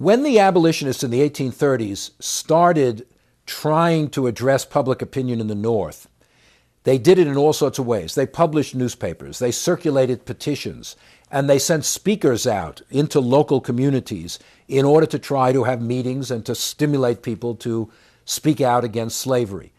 When the abolitionists in the 1830s started trying to address public opinion in the North, they did it in all sorts of ways. They published newspapers, they circulated petitions, and they sent speakers out into local communities in order to try to have meetings and to stimulate people to speak out against slavery.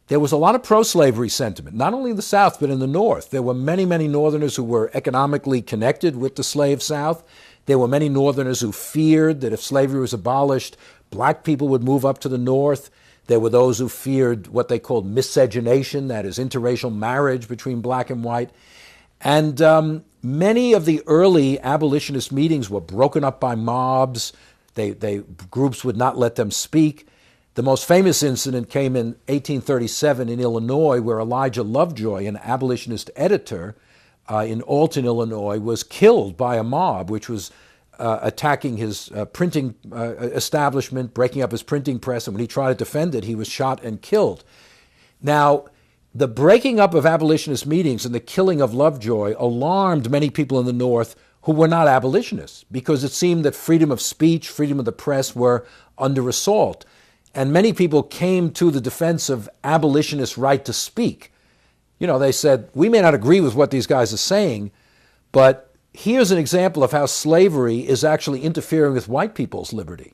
There was a lot of pro-slavery sentiment, not only in the South, but in the North. There were many, many Northerners who were economically connected with the slave South. There were many Northerners who feared that if slavery was abolished, black people would move up to the North. There were those who feared what they called miscegenation, that is, interracial marriage between black and white. And many of the early abolitionist meetings were broken up by mobs. Groups would not let them speak. The most famous incident came in 1837 in Illinois, where Elijah Lovejoy, an abolitionist editor in Alton, Illinois, was killed by a mob, which was attacking his printing establishment, breaking up his printing press, and when he tried to defend it, he was shot and killed. Now, the breaking up of abolitionist meetings and the killing of Lovejoy alarmed many people in the North who were not abolitionists, because it seemed that freedom of speech, freedom of the press were under assault. And many people came to the defense of abolitionists' right to speak. You know, they said, we may not agree with what these guys are saying, but here's an example of how slavery is actually interfering with white people's liberty.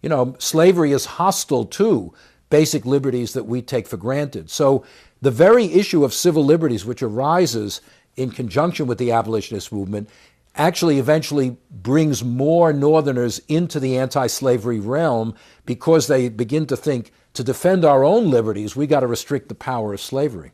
You know, slavery is hostile to basic liberties that we take for granted. So the very issue of civil liberties, which arises in conjunction with the abolitionist movement, actually eventually brings more Northerners into the anti-slavery realm, because they begin to think, to defend our own liberties, we got to restrict the power of slavery.